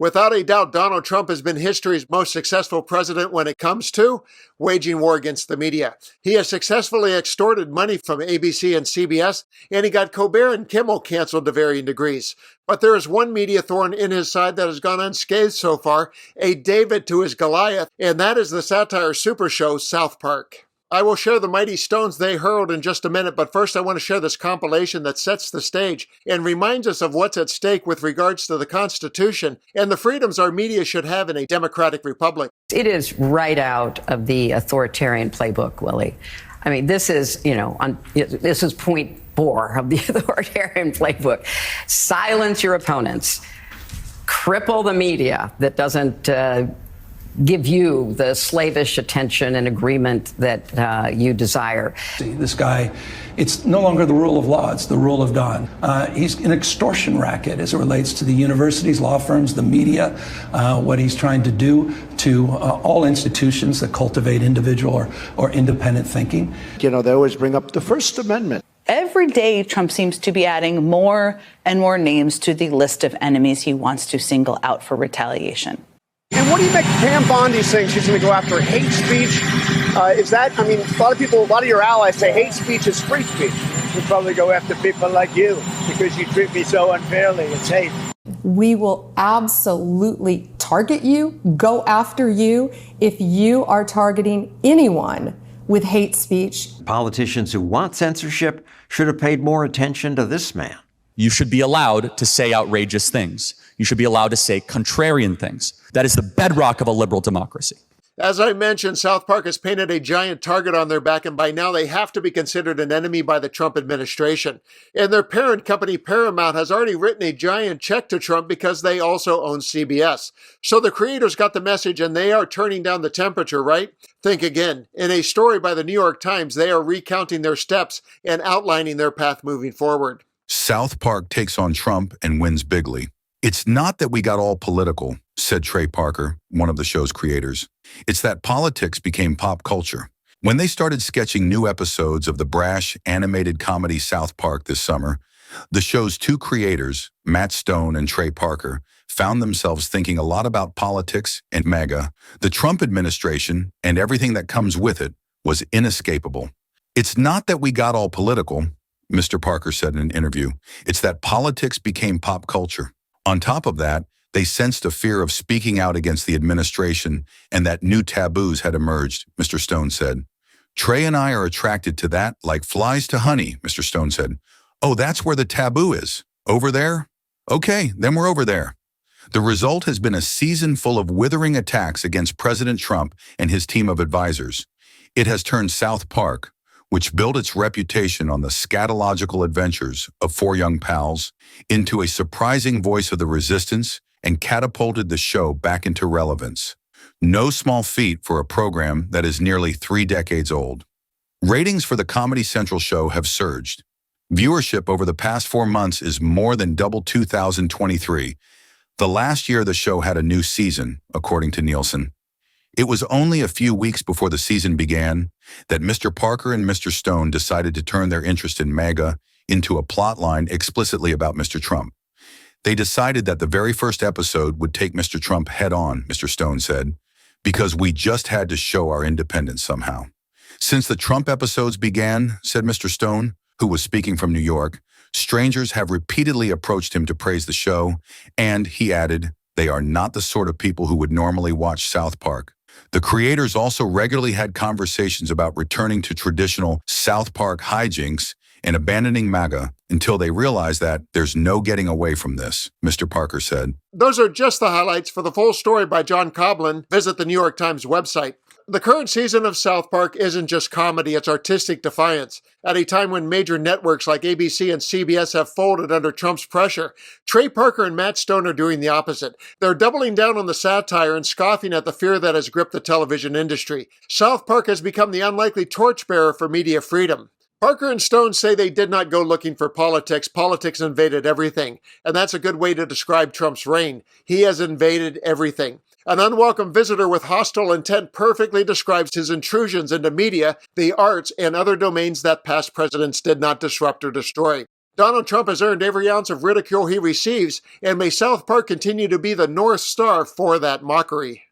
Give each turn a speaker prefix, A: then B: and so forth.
A: Without a doubt, Donald Trump has been history's most successful president when it comes to waging war against the media. He has successfully extorted money from ABC and CBS, and he got Colbert and Kimmel canceled to varying degrees. But there is one media thorn in his side that has gone unscathed so far, a David to his Goliath, and that is the satire super show South Park. I will share the mighty stones they hurled in just a minute, but first I want to share this compilation that sets the stage and reminds us of what's at stake with regards to the Constitution and the freedoms our media should have in a democratic republic.
B: It is right out of the authoritarian playbook, Willie. I mean, this is, this is point 4 of the authoritarian playbook. Silence your opponents. Cripple the media that doesn't give you the slavish attention and agreement that you desire.
C: This guy, it's no longer the rule of law, it's the rule of God. He's an extortion racket as it relates to the universities, law firms, the media, what he's trying to do to all institutions that cultivate individual or independent thinking.
D: They always bring up the First Amendment.
E: Every day, Trump seems to be adding more and more names to the list of enemies he wants to single out for retaliation.
F: And what do you make of Pam Bondi saying she's going to go after hate speech? A lot of your allies say hate speech is free speech.
G: We'll probably go after people like you because you treat me so unfairly. It's hate.
H: We will absolutely target you, go after you, if you are targeting anyone with hate speech.
I: Politicians who want censorship should have paid more attention to this man.
J: You should be allowed to say outrageous things. You should be allowed to say contrarian things. That is the bedrock of a liberal democracy.
A: As I mentioned, South Park has painted a giant target on their back, and by now they have to be considered an enemy by the Trump administration. And their parent company, Paramount, has already written a giant check to Trump because they also own CBS. So the creators got the message, and they are turning down the temperature, right? Think again. In a story by the New York Times, they are recounting their steps and outlining their path moving forward.
K: South Park takes on Trump and wins bigly. It's not that we got all political, said Trey Parker, one of the show's creators. It's that politics became pop culture. When they started sketching new episodes of the brash animated comedy South Park this summer, the show's two creators, Matt Stone and Trey Parker, found themselves thinking a lot about politics and MAGA. The Trump administration and everything that comes with it was inescapable. It's not that we got all political, Mr. Parker said in an interview. It's that politics became pop culture. On top of that, they sensed a fear of speaking out against the administration and that new taboos had emerged, Mr. Stone said. Trey and I are attracted to that like flies to honey, Mr. Stone said. Oh, that's where the taboo is. Over there? Okay, then we're over there. The result has been a season full of withering attacks against President Trump and his team of advisors. It has turned South Park, which built its reputation on the scatological adventures of four young pals, into a surprising voice of the resistance and catapulted the show back into relevance. No small feat for a program that is nearly 3 decades old. Ratings for the Comedy Central show have surged. Viewership over the past 4 months is more than double 2023. The last year the show had a new season, according to Nielsen. It was only a few weeks before the season began that Mr. Parker and Mr. Stone decided to turn their interest in MAGA into a plotline explicitly about Mr. Trump. They decided that the very first episode would take Mr. Trump head on, Mr. Stone said, because we just had to show our independence somehow. Since the Trump episodes began, said Mr. Stone, who was speaking from New York, strangers have repeatedly approached him to praise the show, and, he added, they are not the sort of people who would normally watch South Park. The creators also regularly had conversations about returning to traditional South Park hijinks and abandoning MAGA until they realized that there's no getting away from this, Mr. Parker said.
A: Those are just the highlights. For the full story by John Coblin, visit the New York Times website. The current season of South Park isn't just comedy, it's artistic defiance. At a time when major networks like ABC and CBS have folded under Trump's pressure, Trey Parker and Matt Stone are doing the opposite. They're doubling down on the satire and scoffing at the fear that has gripped the television industry. South Park has become the unlikely torchbearer for media freedom. Parker and Stone say they did not go looking for politics. Politics invaded everything. And that's a good way to describe Trump's reign. He has invaded everything. An unwelcome visitor with hostile intent perfectly describes his intrusions into media, the arts, and other domains that past presidents did not disrupt or destroy. Donald Trump has earned every ounce of ridicule he receives, and may South Park continue to be the North Star for that mockery.